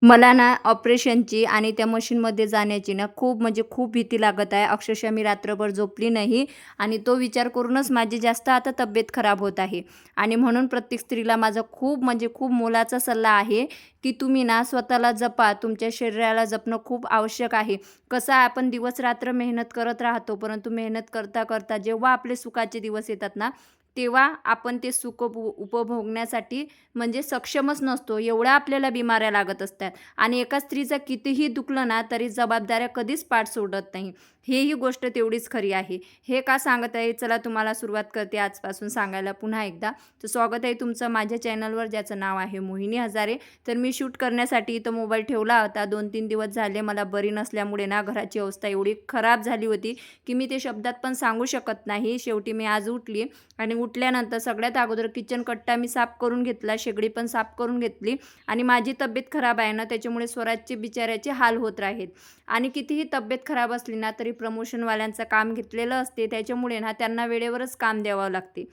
मला ना ऑपरेशनची आणि त्या मशीनमध्ये जाण्याची ना खूप म्हणजे खूप भीती लागत आहे. अक्षरशः मी रात्रभर झोपली नाही आणि तो विचार करूनच माझी जास्त आता तब्येत खराब होत आहे. आणि म्हणून प्रत्येक स्त्रीला माझा खूप म्हणजे खूप मोलाचा सल्ला आहे, की तुम्ही ना स्वतःला जपा. तुमच्या शरीराला जपणं खूप आवश्यक आहे. कसं आहे आपण दिवस-रात्र मेहनत करत राहतो, परंतु मेहनत करता-करता जेव्हा आपले सुखाचे दिवस येतात ना, तेव्हा आपण ते सुख उपभोगण्यासाठी म्हणजे सक्षमच नसतो. एवढ्या आपल्याला बिमाऱ्या लागत असतात. आणि एका स्त्रीचं कितीही दुखलं ना, तरी जबाबदाऱ्या कधीच पाठ सोडत नाही. ही गोष्ट तेवढीच खरी आहे. हे का सांगत आहे? चला तुम्हाला सुरुवात करते आजपासून सांगायला पुन्हा एकदा. तर स्वागत आहे तुमचं माझ्या चॅनलवर ज्याचं नाव आहे मोहिनी हजारे. तर मी शूट करण्यासाठी इथं मोबाईल ठेवला होता. 2-3 दिवस झाले मला बरी नसल्यामुळे ना घराची अवस्था एवढी खराब झाली होती, की मी ते शब्दात पण सांगू शकत नाही. शेवटी मी आज उठली आणि उठल्यानंतर सगळ्यात अगोदर किचन कट्टा मी साफ करून घेतला, शेगडी पण साफ करून घेतली आणि माझी तब्येत खराब आहे ना, त्याच्यामुळे स्वराजचे बिचाऱ्याचे हाल होत आहेत. आणि कितीही तब्येत खराब असली ना, तरी प्रमोशनवाल्यांचं काम घेतलेलं असते, त्याच्यामुळे ना त्यांना वेळेवरच काम द्यावं लागते.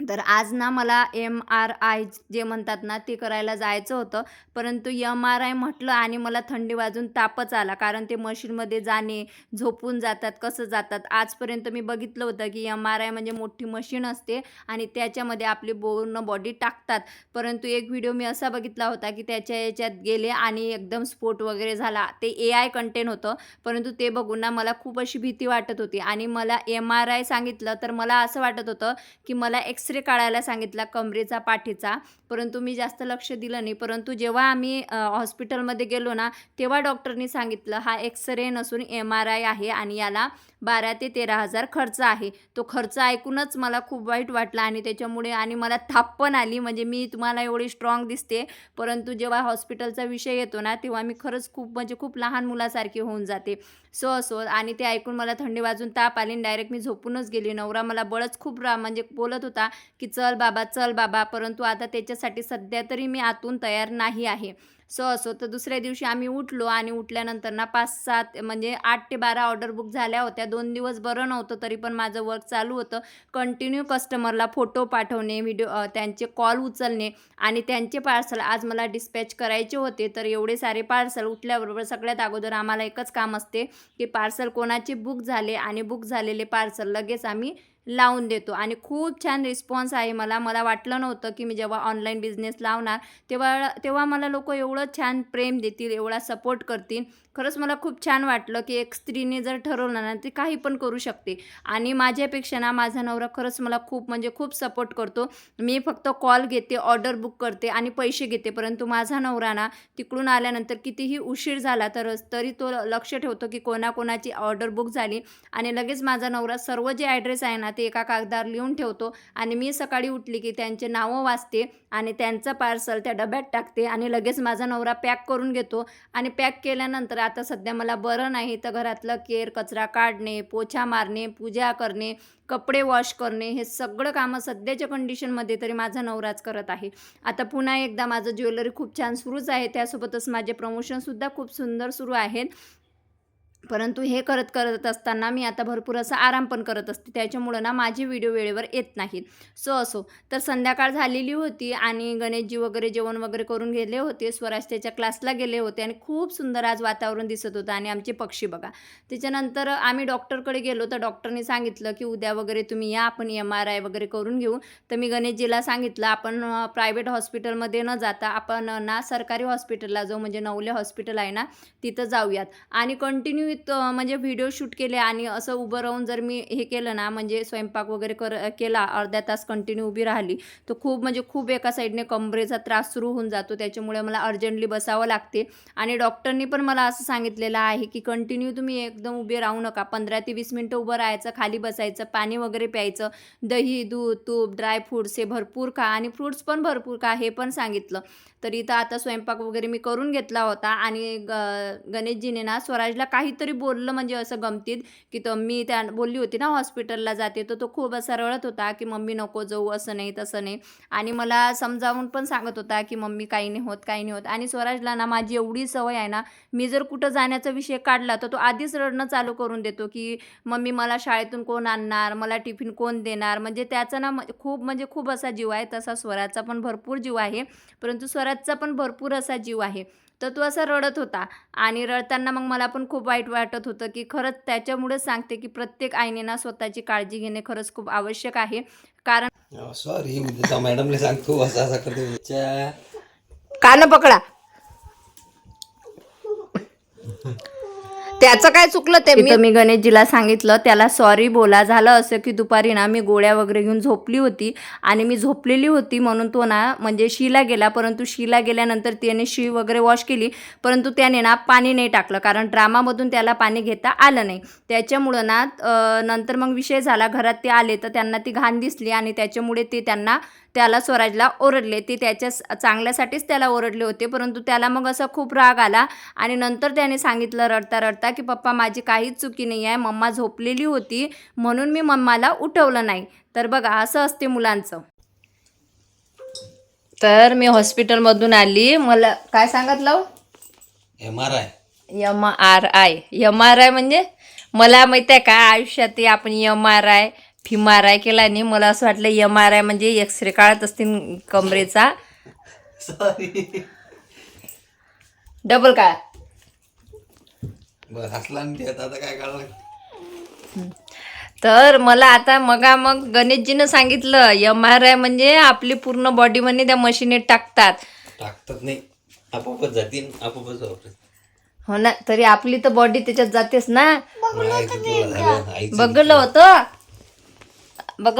तर आज ना मला एम-आर-आय जे म्हणतात ना, ते करायला जायचं होतं. परंतु एम-आर-आय म्हटलं आणि मला थंडी वाजून तापच आला. कारण ते मशीनमध्ये जाणे, झोपून जातात, कसं जातात. आजपर्यंत मी बघितलं होतं, की एम-आर-आय म्हणजे मोठी मशीन असते आणि त्याच्यामध्ये आपली पूर्ण बॉडी टाकतात. परंतु एक व्हिडिओ मी असा बघितला होता, की त्याच्या याच्यात गेले आणि एकदम स्फोट वगैरे झाला. ते एआय कंटेंट होतं. परंतु ते बघून ना मला खूप अशी भीती वाटत होती आणि मला एम-आर-आय सांगितलं, तर मला असं वाटत होतं, की मला एक्स-रे काढायला सांगितला कमरेचा, पाठीचा. परंतु मी जास्त लक्ष दिलं नाही. परंतु जेव्हा आम्ही हॉस्पिटलमध्ये गेलो ना, तेव्हा डॉक्टरनी सांगितलं, "हा एक्स-रे नसून एम-आर-आय आहे आणि याला 12,000 ते 13,000 खर्च आहे." तो खर्च ऐकूनच मला खूप वाईट वाटलं आणि त्याच्यामुळे आणि मला थाप पण आली. म्हणजे मी तुम्हाला एवढी स्ट्राँग दिसते, परंतु जेव्हा हॉस्पिटलचा विषय येतो ना, तेव्हा मी खरंच खूप म्हणजे खूप लहान मुलासारखी होऊन जाते. असो आणि ते ऐकून मला थंडी वाजून ताप आली आणि डायरेक्ट मी झोपूनच गेली. नवरा मला बळच खूप म्हणजे बोलत होता, की "चल बाबा, चल बाबा." परंतु आता त्याच्यासाठी सध्या तरी मी आतून तयार नाही आहे. असो तर दुसऱ्या दिवशी आम्ही उठलो आणि उठल्यानंतर ना 5-7 म्हणजे 8 ते 12 ऑर्डर बुक झाल्या होत्या. 2 दिवस बरं नव्हतं, तरी पण माझं वर्क चालू होतं. कंटिन्यू कस्टमरला फोटो पाठवणे, त्यांचे कॉल उचलणे आणि त्यांचे पार्सल आज मला डिस्पॅच करायचे होते. तर एवढे सारे पार्सल उठल्याबरोबर सगळ्यात अगोदर आम्हाला एकच काम असते, की पार्सल कोणाचे बुक झाले आणि बुक झालेले पार्सल लगेच आम्ही लावून देतो आणि खूप छान रिस्पॉन्स आहे मला. मला वाटलं नव्हतं, की मी जेव्हा ऑनलाईन बिझनेस लावणार, तेव्हा तेव्हा मला लोकं एवढं छान प्रेम देतील, एवढा सपोर्ट करतील. खरंच मला खूप छान वाटलं, की एक स्त्रीने जर ठरवलं ना, ती काही पण करू शकते आणि माझ्यापेक्षा ना माझा नवरा खरंच मला खूप म्हणजे खूप सपोर्ट करतो. मी फक्त कॉल घेते, ऑर्डर बुक करते आणि पैसे घेते. परंतु माझा नवरा ना, तिकडून आल्यानंतर कितीही उशीर झाला तरी तो लक्ष ठेवतो, की कोणाकोणाची ऑर्डर बुक झाली आणि लगेच माझा नवरा सर्व जे ॲड्रेस आहे ना, ते एका कागदावर लिहून ठेवतो आणि मी सकाळी उठली की त्यांची नावं वाचते आणि त्यांचं पार्सल त्या डब्यात टाकते आणि लगेच माझा नवरा पॅक करून घेतो आणि पॅक केल्यानंतर आता सध्या मला बरं नाही, तर घरातलं केर, कचरा काढणे, पोछा मारणे, पूजा करणे, कपडे वॉश करणे, हे सगळं कामं सध्याच्या कंडिशनमध्ये तरी माझा नवराच करत आहे. आता पुन्हा एकदा माझं ज्वेलरी खूप छान सुरूच आहे. त्यासोबतच माझे प्रमोशनसुद्धा खूप सुंदर सुरू आहेत. परंतु हे करत असताना मी आता भरपूर असा आराम पण करत असते. त्याच्यामुळं ना माझे व्हिडिओ वेळेवर येत नाहीत. असो. तर संध्याकाळ झालेली होती आणि गणेशजी वगैरे जेवण वगैरे करून गेले होते. स्वराज त्याच्या क्लासला गेले होते आणि खूप सुंदर आज वातावरण दिसत होतं आणि आमचे पक्षी बघा. त्याच्यानंतर आम्ही डॉक्टरकडे गेलो, तर डॉक्टरनी सांगितलं, की "उद्या वगैरे तुम्ही या, आपण एम-आर-आय वगैरे करून घेऊ." तर मी गणेशजीला सांगितलं, "आपण प्रायव्हेट हॉस्पिटलमध्ये न जाता आपण ना सरकारी हॉस्पिटलला जाऊ, म्हणजे नवले हॉस्पिटल आहे ना, तिथं जाऊयात." आणि कंटिन्यू म्हणजे व्हिडिओ शूट केले आणि असं उभं राहून जर मी हे केलं ना, म्हणजे स्वयंपाक वगैरे केला, अर्धा तास कंटिन्यू उभी राहिली, तर खूप म्हणजे खूप एका साईडने कंबरेचा त्रास सुरू होऊन जातो. त्याच्यामुळे मला अर्जंटली बसावं लागते आणि डॉक्टरनी पण मला असं सांगितलेलं आहे, की कंटिन्यू तुम्ही एकदम उभे राहू नका. 15 ते 20 मिनिटं उभं राहायचं, खाली बसायचं, पाणी वगैरे प्यायचं, दही, दूध, तूप, ड्राय फ्रुट्स हे भरपूर खा आणि फ्रुट्स पण भरपूर खा, हे पण सांगितलं. तर इथं आता स्वयंपाक वगैरे मी करून घेतला होता आणि गणेशजीने ना स्वराजला काहीतरी बोललं म्हणजे असं गमतीत, की मी बोलली होती ना हॉस्पिटलला जाते, तर तो खूप असा रडत होता, की "मम्मी नको जाऊ, असं नाही, तसं नाही." आणि मला समजावून पण सांगत होता, की "मम्मी काही नाही होत, काही नाही होत." आणि स्वराजला ना माझी एवढी सवय आहे ना, मी जर कुठं जाण्याचा विषय काढला, तर तो आधीच रडणं चालू करून देतो, की "मम्मी मला शाळेतून कोण आणणार? मला टिफिन कोण देणार?" म्हणजे त्याचा ना खूप म्हणजे खूप असा जीव आहे. तसा स्वराचा पण भरपूर जीव आहे, परंतु स्वराजचा पण भरपूर असा जीव आहे. तर तो असा रडत होता आणि रडताना मग मला पण खूप वाईट वाटत होतं, की खरंच त्याच्यामुळेच सांगते, की प्रत्येक आईने ना स्वतःची काळजी घेणे खरंच खूप आवश्यक आहे. कारण सॉरी उद्या मॅडमने सांगतो असं असं करते. कान पकडा. त्याचं काय चुकलं ते मी गणेशजीला सांगितलं, त्याला सॉरी बोला. झालं असं की दुपारी ना मी गोळ्या वगैरे घेऊन झोपली होती आणि मी झोपलेली होती म्हणून तो ना म्हणजे शीला गेला. परंतु शीला गेल्यानंतर त्याने शी वगैरे वॉश केली, परंतु त्याने ना पाणी नाही टाकलं, कारण ड्रामामधून त्याला पाणी घेता आलं नाही. त्याच्यामुळं ना नंतर मग विषय झाला. घरात ते आले तर त्यांना ती घाण दिसली आणि त्याच्यामुळे ते त्याला स्वराजला ओरडले. ते त्याच्या चांगल्यासाठीच त्याला ओरडले होते, परंतु त्याला मग असा खूप राग आला आणि नंतर त्याने सांगितलं रडता रडता, की पप्पा माझी काहीच चुकी नाही आहे, मम्मा झोपलेली होती म्हणून मी मम्माला उठवलं नाही. तर बघा असं असते मुलांचं. तर मी हॉस्पिटलमधून आली. मला काय सांगितलं? MRI. MRI म्हणजे मला माहिती आहे का, आयुष्यात आपण MRI FMRI केला नाही. मला असं वाटलं MRI म्हणजे एक्सरे काढत असतील कमरेचा. सॉरी. डबल काढा. बस हसला आणि ते आता काय काढलं. तर मला आता मग गणेशजीनं सांगितलं MRI म्हणजे आपली पूर्ण बॉडी मध्ये त्या मशीनीत टाकतात. नाही आपोआपच जातील आपोआपच वापरत. हो ना, तरी आपली तर बॉडी त्याच्यात जातेच ना. आईचं बघलं होतं मग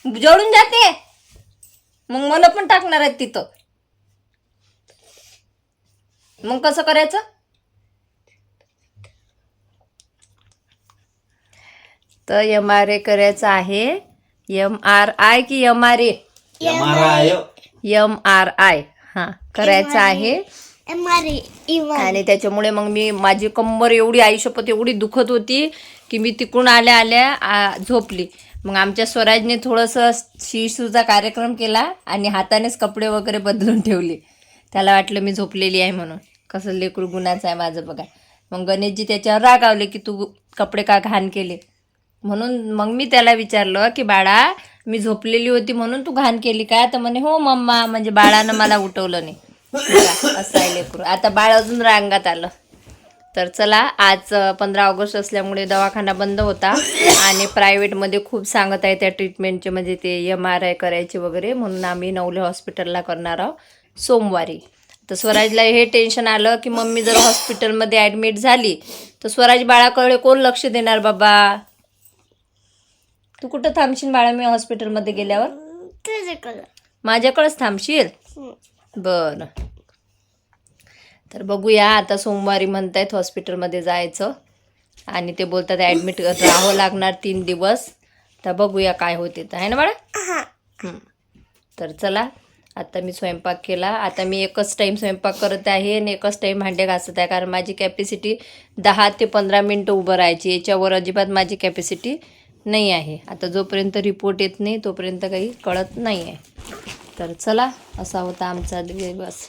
मी जळून जाते. मग मला पण टाकणार आहेत तिथं. मग कसं करायचं? तर MRI करायचं आहे. MRI की MRA? MRI हां करायचं आहे. आणि त्याच्यामुळे मग माझी कंबर एवढी आयुष्यपत एवढी दुखत होती की मी तिकडून आल्या झोपली. मग आमच्या स्वराजने थोडंसं शिशूचा कार्यक्रम केला आणि हातानेच कपडे वगैरे बदलून ठेवले. त्याला वाटलं मी झोपलेली आहे म्हणून. कसं लेकरू गुणाचं आहे माझं बघा. मग गणेशजी त्याच्यावर रागावले की तू कपडे का घाण केले म्हणून. मग मी त्याला विचारलं की बाळा मी झोपलेली होती म्हणून तू घाण केली का? तर म्हणे हो मम्मा, म्हणजे बाळानं मला उठवलं नाही. असं आहे लेकरू. आता बाळ अजून रांगात आलं. तर चला, आज 15 ऑगस्ट असल्यामुळे दवाखाना बंद होता आणि प्रायव्हेटमध्ये खूप सांगत आहे त्या ट्रीटमेंटचे, म्हणजे ते MRI करायचे वगैरे, म्हणून आम्ही नवले हॉस्पिटलला करणार आहोत सोमवारी. तर स्वराजला हे टेन्शन आलं की मम्मी जर हॉस्पिटलमध्ये ॲडमिट झाली तर स्वराज बाळाकडे कोण लक्ष देणार बाबा? तू कुठं थांबशील बाळा मी हॉस्पिटलमध्ये गेल्यावर? माझ्याकडेच थांबशील? बरं. तर बघूया, आता सोमवारी म्हणतायत हॉस्पिटलमध्ये जायचं आणि ते बोलतात ॲडमिट राहावं लागणार 3 दिवस. तर बघूया काय होते तर, आहे ना बाळा? तर चला, आता मी स्वयंपाक केला. आता मी एकच टाईम स्वयंपाक करत आहे आणि एकच टाईम भांडे घासत आहे, कारण माझी कॅपॅसिटी 10 ते 15 मिनटं उभं राहायची. याच्यावर अजिबात माझी कॅपॅसिटी नाही आहे. आता जोपर्यंत रिपोर्ट येत नाही तोपर्यंत काही कळत नाही आहे. तर चला, असा होता आमचा दिवस.